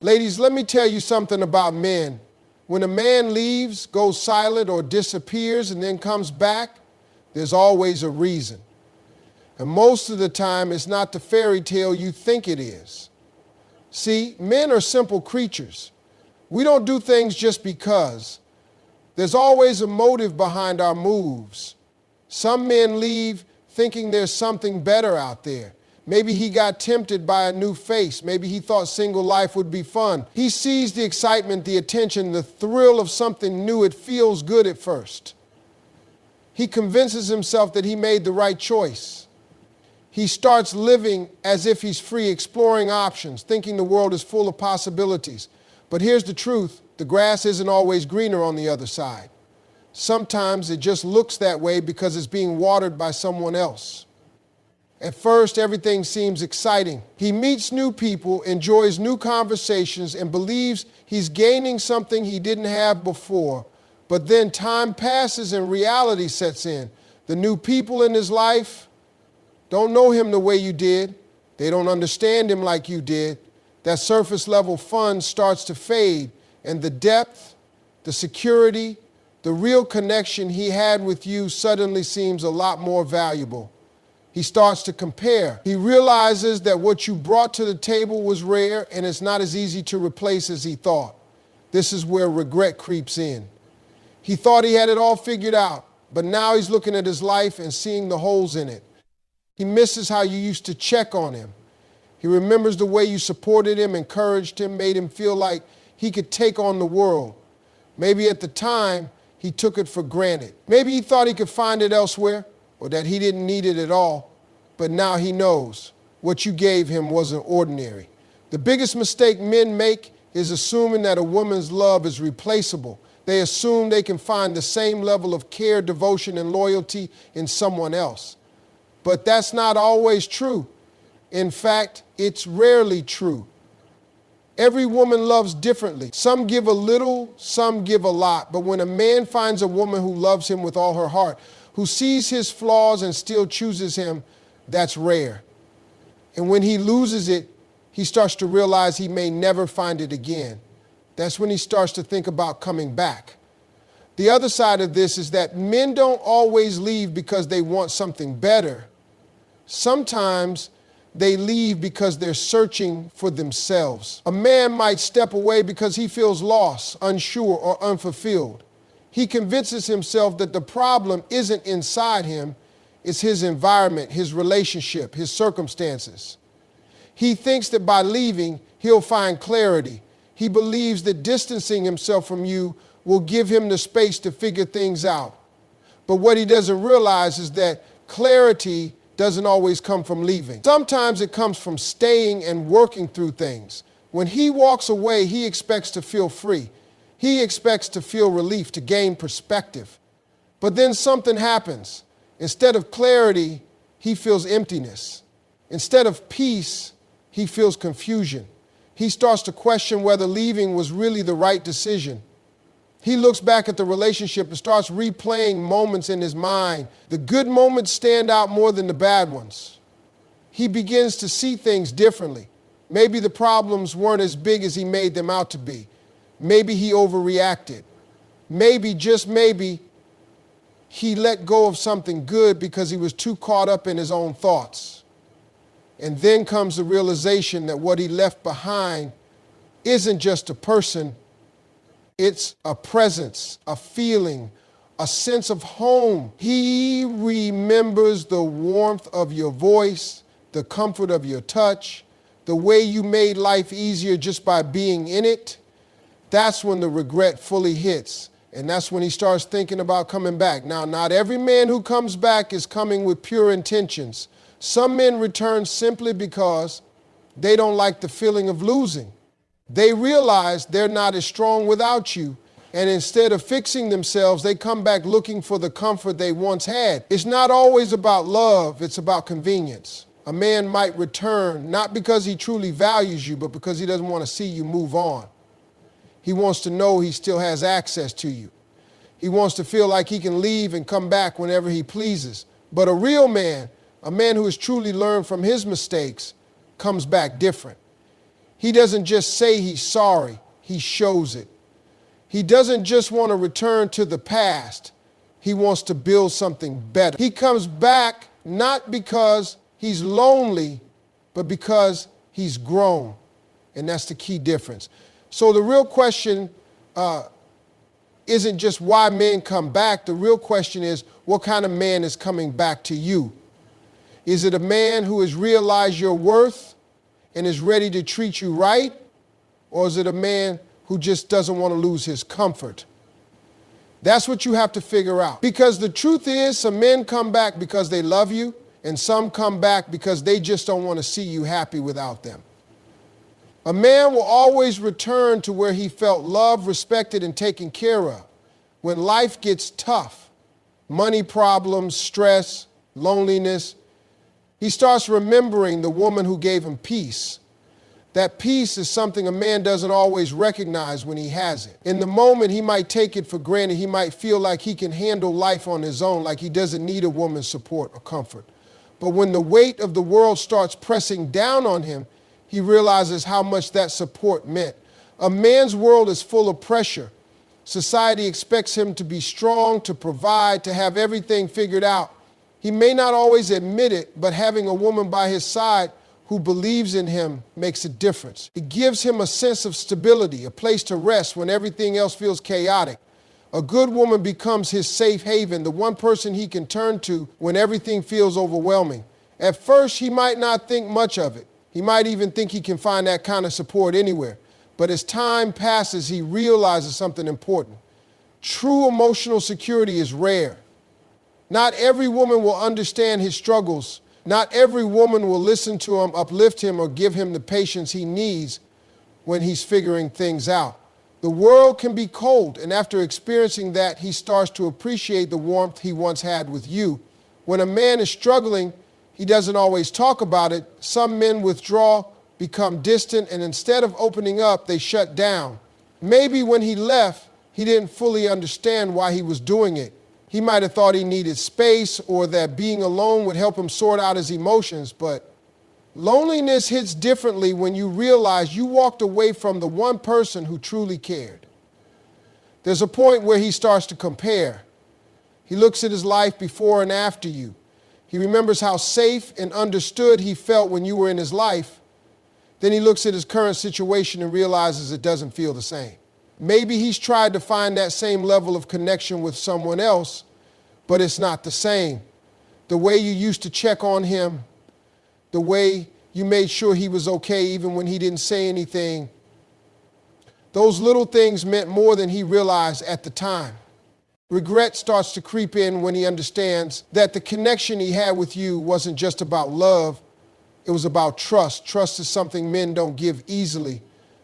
Ladies, let me tell you something about men. When a man leaves, goes silent, or disappears and then comes back, there's always a reason. And most of the time, it's not the fairy tale you think it is. See, men are simple creatures. We don't do things just because. There's always a motive behind our moves. Some men leave thinking there's something better out there. Maybe he got tempted by a new face. Maybe he thought single life would be fun. He sees the excitement, the attention, the thrill of something new. It feels good at first. He convinces himself that he made the right choice. He starts living as if he's free, exploring options, thinking the world is full of possibilities. But here's the truth. The grass isn't always greener on the other side. Sometimes it just looks that way because it's being watered by someone else. At first, everything seems exciting. He meets new people, enjoys new conversations, and believes he's gaining something he didn't have before. But then time passes and reality sets in. The new people in his life don't know him the way you did. They don't understand him like you did. That surface level fun starts to fade, and the depth, the security, the real connection he had with you suddenly seems a lot more valuable. He starts to compare. He realizes that what you brought to the table was rare and it's not as easy to replace as he thought. This is where regret creeps in. He thought he had it all figured out, but now he's looking at his life and seeing the holes in it. He misses how you used to check on him. He remembers the way you supported him, encouraged him, made him feel like he could take on the world. Maybe at the time, he took it for granted. Maybe he thought he could find it elsewhere, or that he didn't need it at all, but now he knows what you gave him wasn't ordinary. The biggest mistake men make is assuming that a woman's love is replaceable. They assume they can find the same level of care, devotion, and loyalty in someone else. But that's not always true. In fact, it's rarely true. Every woman loves differently. Some give a little, some give a lot. But when a man finds a woman who loves him with all her heart, who sees his flaws and still chooses him, that's rare. And when he loses it, he starts to realize he may never find it again. That's when he starts to think about coming back. The other side of this is that men don't always leave because they want something better. Sometimes they leave because they're searching for themselves. A man might step away because he feels lost, unsure, or unfulfilled. He convinces himself that the problem isn't inside him, it's his environment, his relationship, his circumstances. He thinks that by leaving, he'll find clarity. He believes that distancing himself from you will give him the space to figure things out. But what he doesn't realize is that clarity doesn't always come from leaving. Sometimes it comes from staying and working through things. When he walks away, he expects to feel free. He expects to feel relief, to gain perspective. But then something happens. Instead of clarity, he feels emptiness. Instead of peace, he feels confusion. He starts to question whether leaving was really the right decision. He looks back at the relationship and starts replaying moments in his mind. The good moments stand out more than the bad ones. He begins to see things differently. Maybe the problems weren't as big as he made them out to be. Maybe he overreacted. Maybe, just maybe, he let go of something good because he was too caught up in his own thoughts. And then comes the realization that what he left behind isn't just a person, it's a presence, a feeling, a sense of home. He remembers the warmth of your voice, the comfort of your touch, the way you made life easier just by being in it. That's when the regret fully hits, and that's when he starts thinking about coming back. Now, not every man who comes back is coming with pure intentions. Some men return simply because they don't like the feeling of losing. They realize they're not as strong without you, and instead of fixing themselves, they come back looking for the comfort they once had. It's not always about love, it's about convenience. A man might return not because he truly values you, but because he doesn't want to see you move on. He wants to know he still has access to you. He wants to feel like he can leave and come back whenever he pleases. But a real man, a man who has truly learned from his mistakes, comes back different. He doesn't just say he's sorry, he shows it. He doesn't just want to return to the past, he wants to build something better. He comes back not because he's lonely, but because he's grown. And that's the key difference. So the real question isn't just why men come back. The real question is, what kind of man is coming back to you? Is it a man who has realized your worth and is ready to treat you right? Or is it a man who just doesn't want to lose his comfort? That's what you have to figure out. Because the truth is, some men come back because they love you, and some come back because they just don't want to see you happy without them. A man will always return to where he felt loved, respected, and taken care of. When life gets tough, money problems, stress, loneliness, he starts remembering the woman who gave him peace. That peace is something a man doesn't always recognize when he has it. In the moment, he might take it for granted. He might feel like he can handle life on his own, like he doesn't need a woman's support or comfort. But when the weight of the world starts pressing down on him, he realizes how much that support meant. A man's world is full of pressure. Society expects him to be strong, to provide, to have everything figured out. He may not always admit it, but having a woman by his side who believes in him makes a difference. It gives him a sense of stability, a place to rest when everything else feels chaotic. A good woman becomes his safe haven, the one person he can turn to when everything feels overwhelming. At first, he might not think much of it. He might even think he can find that kind of support anywhere. But as time passes, he realizes something important. True emotional security is rare. Not every woman will understand his struggles. Not every woman will listen to him, uplift him, or give him the patience he needs when he's figuring things out. The world can be cold, and after experiencing that, he starts to appreciate the warmth he once had with you. When a man is struggling, he doesn't always talk about it. Some men withdraw, become distant, and instead of opening up, they shut down. Maybe when he left, he didn't fully understand why he was doing it. He might have thought he needed space or that being alone would help him sort out his emotions, but loneliness hits differently when you realize you walked away from the one person who truly cared. There's a point where he starts to compare. He looks at his life before and after you. He remembers how safe and understood he felt when you were in his life. Then he looks at his current situation and realizes it doesn't feel the same. Maybe he's tried to find that same level of connection with someone else, but it's not the same. The way you used to check on him, the way you made sure he was okay even when he didn't say anything, those little things meant more than he realized at the time. Regret starts to creep in when he understands that the connection he had with you wasn't just about love, it was about trust. Trust is something men don't give easily.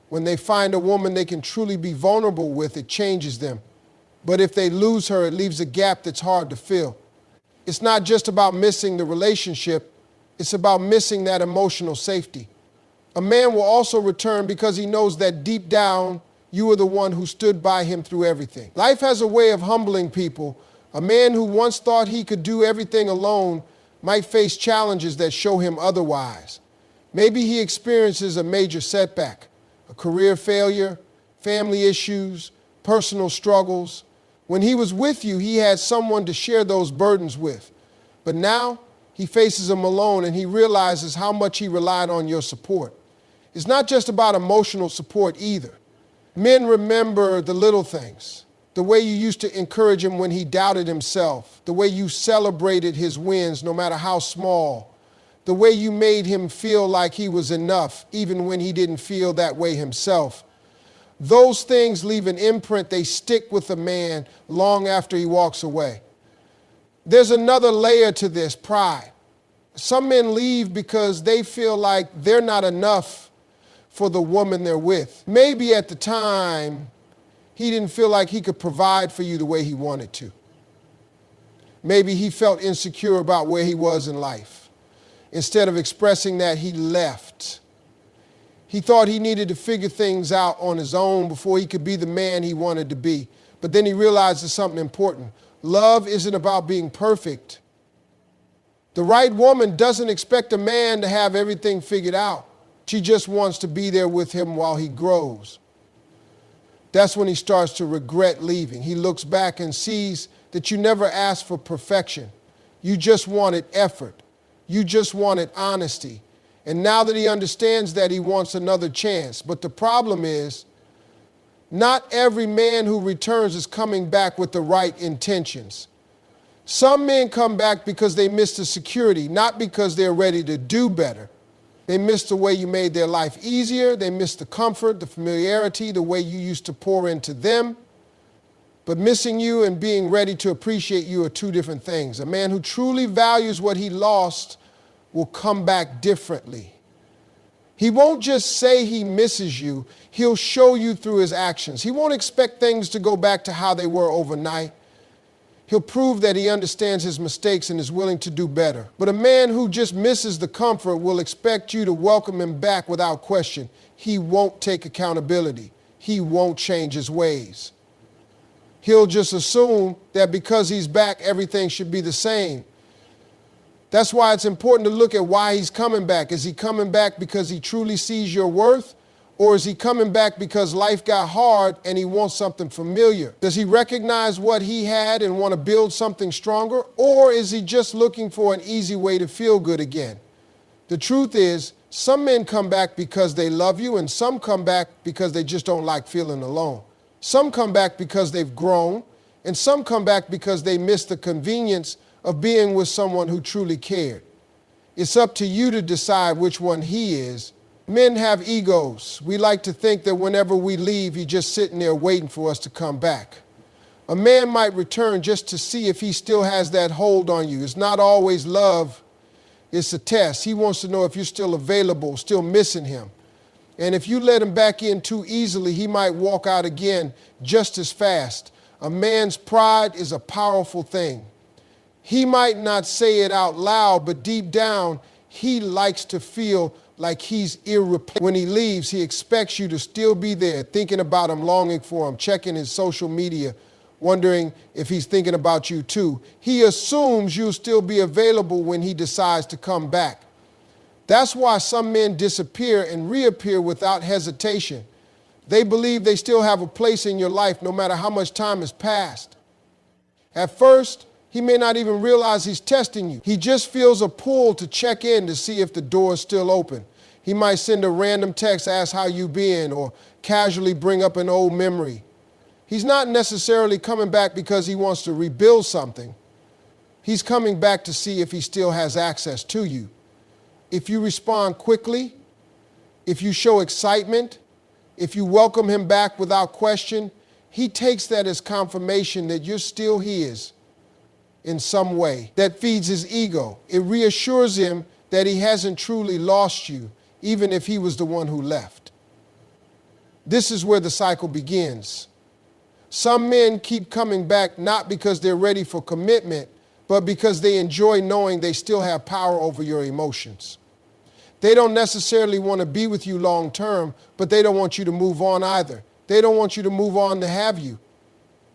When they find a woman they can truly be vulnerable with, it changes them. But if they lose her, it leaves a gap that's hard to fill. It's not just about missing the relationship, it's about missing that emotional safety. A man will also return because he knows that deep down, you were the one who stood by him through everything. Life has a way of humbling people. A man who once thought he could do everything alone might face challenges that show him otherwise. Maybe he experiences a major setback, a career failure, family issues, personal struggles. When he was with you, he had someone to share those burdens with. But now he faces them alone and he realizes how much he relied on your support. It's not just about emotional support either. Men remember the little things, the way you used to encourage him when he doubted himself, the way you celebrated his wins no matter how small, the way you made him feel like he was enough even when he didn't feel that way himself. Those things leave an imprint. They stick with a man long after he walks away. There's another layer to this, pride. Some men leave because they feel like they're not enough for the woman they're with. Maybe at the time, he didn't feel like he could provide for you the way he wanted to. Maybe he felt insecure about where he was in life. Instead of expressing that, he left. He thought he needed to figure things out on his own before he could be the man he wanted to be. But then he realizes something important. Love isn't about being perfect. The right woman doesn't expect a man to have everything figured out. She just wants to be there with him while he grows. That's when he starts to regret leaving. He looks back and sees that you never asked for perfection. You just wanted effort. You just wanted honesty. And now that he understands that, he wants another chance. But the problem is, not every man who returns is coming back with the right intentions. Some men come back because they miss the security, not because they're ready to do better. They miss the way you made their life easier. They miss the comfort, the familiarity, the way you used to pour into them. But missing you and being ready to appreciate you are two different things. A man who truly values what he lost will come back differently. He won't just say he misses you. He'll show you through his actions. He won't expect things to go back to how they were overnight. He'll prove that he understands his mistakes and is willing to do better. But a man who just misses the comfort will expect you to welcome him back without question. He won't take accountability. He won't change his ways. He'll just assume that because he's back, everything should be the same. That's why it's important to look at why he's coming back. Is he coming back because he truly sees your worth? Or is he coming back because life got hard and he wants something familiar? Does he recognize what he had and want to build something stronger? Or is he just looking for an easy way to feel good again? The truth is, some men come back because they love you, and some come back because they just don't like feeling alone. Some come back because they've grown, and some come back because they miss the convenience of being with someone who truly cared. It's up to you to decide which one he is. Men have egos. We like to think that whenever we leave, he's just sitting there waiting for us to come back. A man might return just to see if he still has that hold on you. It's not always love. It's a test. He wants to know if you're still available, still missing him. And if you let him back in too easily, he might walk out again just as fast. A man's pride is a powerful thing. He might not say it out loud, but deep down, he likes to feel like he's irreplaceable. When he leaves, he expects you to still be there, thinking about him, longing for him, checking his social media, wondering if he's thinking about you too. He assumes you'll still be available when he decides to come back. That's why some men disappear and reappear without hesitation. They believe they still have a place in your life no matter how much time has passed. At first, he may not even realize he's testing you. He just feels a pull to check in to see if the door is still open. He might send a random text, ask how you been, or casually bring up an old memory. He's not necessarily coming back because he wants to rebuild something. He's coming back to see if he still has access to you. If you respond quickly, if you show excitement, if you welcome him back without question, he takes that as confirmation that you're still his in some way. That feeds his ego. It reassures him that he hasn't truly lost you, even if he was the one who left. This is where the cycle begins. Some men keep coming back not because they're ready for commitment, but because they enjoy knowing they still have power over your emotions. They don't necessarily want to be with you long term, but they don't want you to move on either. They don't want you to move on to have you.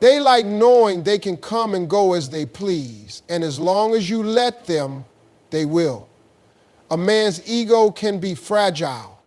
They like knowing they can come and go as they please, and as long as you let them, they will. A man's ego can be fragile.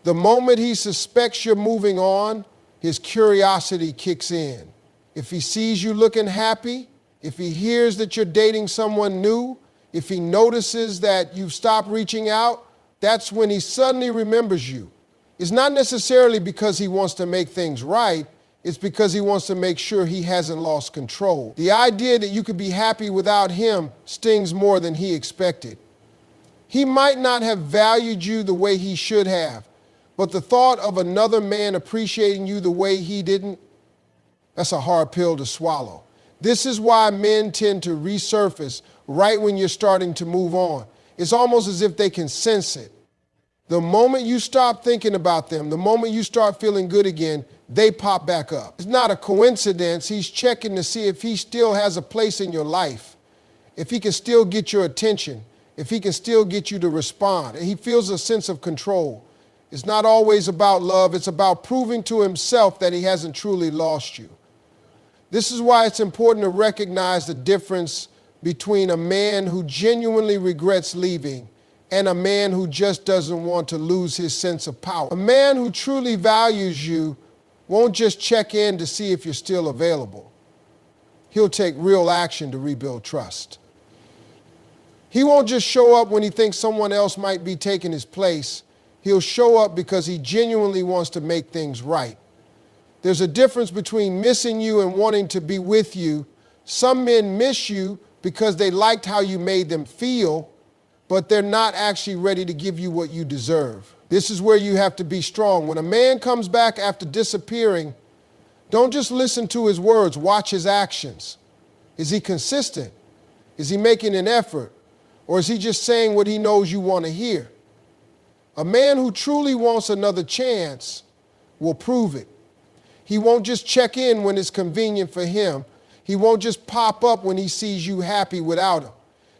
The moment he suspects you're moving on, his curiosity kicks in. If he sees you looking happy, if he hears that you're dating someone new, if he notices that you've stopped reaching out, that's when he suddenly remembers you. It's not necessarily because he wants to make things right. It's because he wants to make sure he hasn't lost control. The idea that you could be happy without him stings more than he expected. He might not have valued you the way he should have, but the thought of another man appreciating you the way he didn't, that's a hard pill to swallow. This is why men tend to resurface right when you're starting to move on. It's almost as if they can sense it. The moment you stop thinking about them, the moment you start feeling good again, they pop back up. It's not a coincidence. He's checking to see if he still has a place in your life, if he can still get your attention, if he can still get you to respond. And he feels a sense of control. It's not always about love. It's about proving to himself that he hasn't truly lost you. This is why it's important to recognize the difference between a man who genuinely regrets leaving and a man who just doesn't want to lose his sense of power. A man who truly values you won't just check in to see if you're still available. He'll take real action to rebuild trust. He won't just show up when he thinks someone else might be taking his place. He'll show up because he genuinely wants to make things right. There's a difference between missing you and wanting to be with you. Some men miss you because they liked how you made them feel, but they're not actually ready to give you what you deserve. This is where you have to be strong. When a man comes back after disappearing, don't just listen to his words, watch his actions. Is he consistent? Is he making an effort? Or is he just saying what he knows you want to hear? A man who truly wants another chance will prove it. He won't just check in when it's convenient for him. He won't just pop up when he sees you happy without him.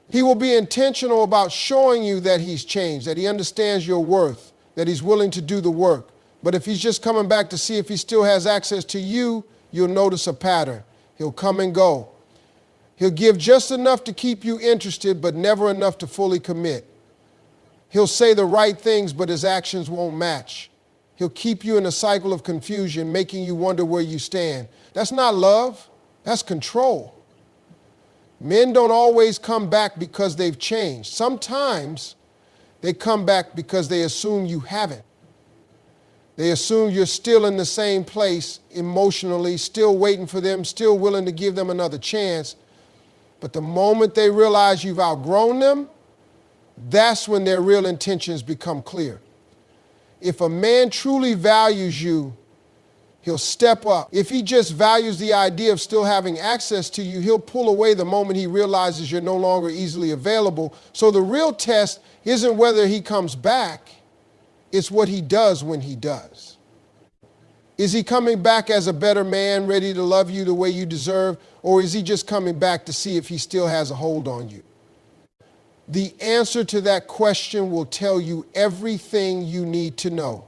He will be intentional about showing you that he's changed, that he understands your worth, that he's willing to do the work. But if he's just coming back to see if he still has access to you, you'll notice a pattern. He'll come and go. He'll give just enough to keep you interested, but never enough to fully commit. He'll say the right things, but his actions won't match. He'll keep you in a cycle of confusion, making you wonder where you stand. That's not love, that's control. Men don't always come back because they've changed. Sometimes they come back because they assume you haven't. They assume you're still in the same place emotionally, still waiting for them, still willing to give them another chance. But the moment they realize you've outgrown them, that's when their real intentions become clear. If a man truly values you, he'll step up. If he just values the idea of still having access to you, he'll pull away the moment he realizes you're no longer easily available. So the real test isn't whether he comes back, it's what he does when he does. Is he coming back as a better man, ready to love you the way you deserve, or is he just coming back to see if he still has a hold on you? The answer to that question will tell you everything you need to know.